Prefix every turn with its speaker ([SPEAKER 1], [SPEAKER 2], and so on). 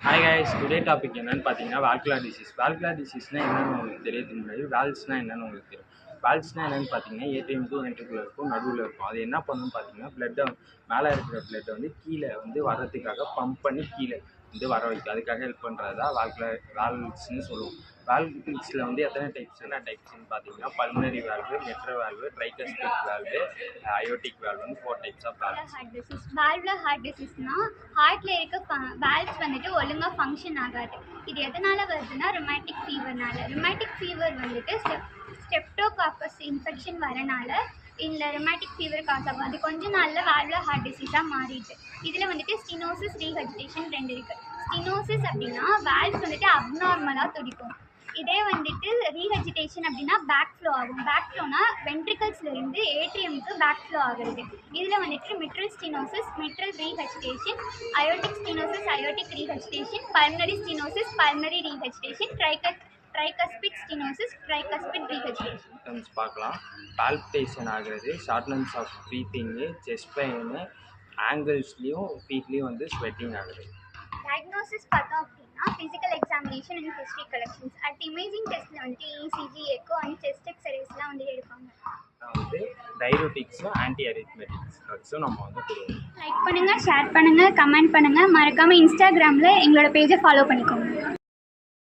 [SPEAKER 1] Hi guys, today topic என்னன்னு பார்த்தீங்கன்னா வால்குலர் disease. வால்குலர் டிசீஸ்னால் என்னென்னு உங்களுக்கு தெரியறதுக்கு முன்னாடி வால்வ்ஸ்னால் என்னென்னு உங்களுக்கு தெரியும். வால்வ்ஸ்னால் என்னென்னு பார்த்தீங்கன்னா ஏடிஎம்க்கும் வென்ட்ரிகுலர் இருக்கும், நடுவில் இருக்கும். அது என்ன பண்ணணும்னு பார்த்தீங்கன்னா பிளட்டை மேலே இருக்கிற பிளட்டை வந்து கீழே வந்து வர்றதுக்காக பம்ப் பண்ணி கீழே வந்து வர வைக்கும். அதுக்காக ஹெல்ப் பண்ணுறது தான் வால்வ்ஸ்ன்னு சொல்லுவோம். வால்வ்ஸில் வந்து எத்தனை டைப்ஸ்ன்னு பார்த்தீங்கன்னா pulmonary valve, mitral valve, tricuspid valve, aortic வால்வுன்னு 4 டைப்ஸ் ஆஃப் வால்வ்ஸ்.
[SPEAKER 2] வால்வில் ஹார்ட் டிசீஸ்னால் ஹார்ட்டில் இருக்க வால்வ்ஸ் வந்துட்டு ஒழுங்காக ஃபங்க்ஷன் ஆகாது. இது எதனால் வருதுன்னா ருமேட்டிக் ஃபீவர்னால. ருமேட்டிக் ஃபீவர் வந்துட்டு ஸ்ட்ரெப்டோகாக்கஸ் இன்ஃபெக்ஷன் வரனால இந்த ருமேட்டிக் ஃபீவர் காஸ் ஆகும். அது கொஞ்ச நாளில் வால்வில் ஹார்ட் டிசீஸாக மாறிடுது. இதில் வந்துட்டு ஸ்டினோசிஸ், ரீஹெஜிடேஷன் 2 இருக்குது. ஸ்டினோசிஸ் அப்படின்னா வால்வ்ஸ் வந்துட்டு அப்நார்மலாக துடிக்கும். இதே வந்துட்டு ரீஹெஜிடேஷன் அப்படின்னா பேக் ஃப்ளோ ஆகும். பேக் ஃப்ளோனா வென்ட்ரிகல்ஸ்லேருந்து ஏட்ரியமுக்கு பேக் ஃப்ளோ ஆகுறது. இதில் வந்துட்டு mitral stenosis, mitral regurgitation, aortic stenosis, aortic regurgitation, pulmonary stenosis, pulmonary regurgitation, tricuspid stenosis, tricuspid regurgitation
[SPEAKER 1] பார்க்கலாம். பால்பிட்டேஷன் ஆகிறது, shortness of breathing, chest pain, ஆங்கிள்ஸ்லேயும் ஃபீட்லேயும் வந்து ஸ்வெட்டிங் ஆகுது.
[SPEAKER 2] டயக்னோசிஸ் பார்த்தோம் அப்படின்னா physical examination and history collections. At imaging டெஸ்ட்டில் வந்துட்டு இசிஜி, எக்கோ அண்ட் செஸ்ட் எக்ஸ்ரேஸ்லாம் வந்து எடுப்பாங்க.
[SPEAKER 1] வந்து டையூரெட்டிக்ஸும் ஆன்டி அரித்மெட்டிக்ஸ் ட்ரக்ஸும் நம்ம வந்து கொடுவோம்.
[SPEAKER 2] லைக் பண்ணுங்கள், ஷேர் பண்ணுங்கள், கமெண்ட் பண்ணுங்கள். மறக்காமல் இன்ஸ்டாகிராமில் எங்களோட பேஜை ஃபாலோ பண்ணிக்கோங்க.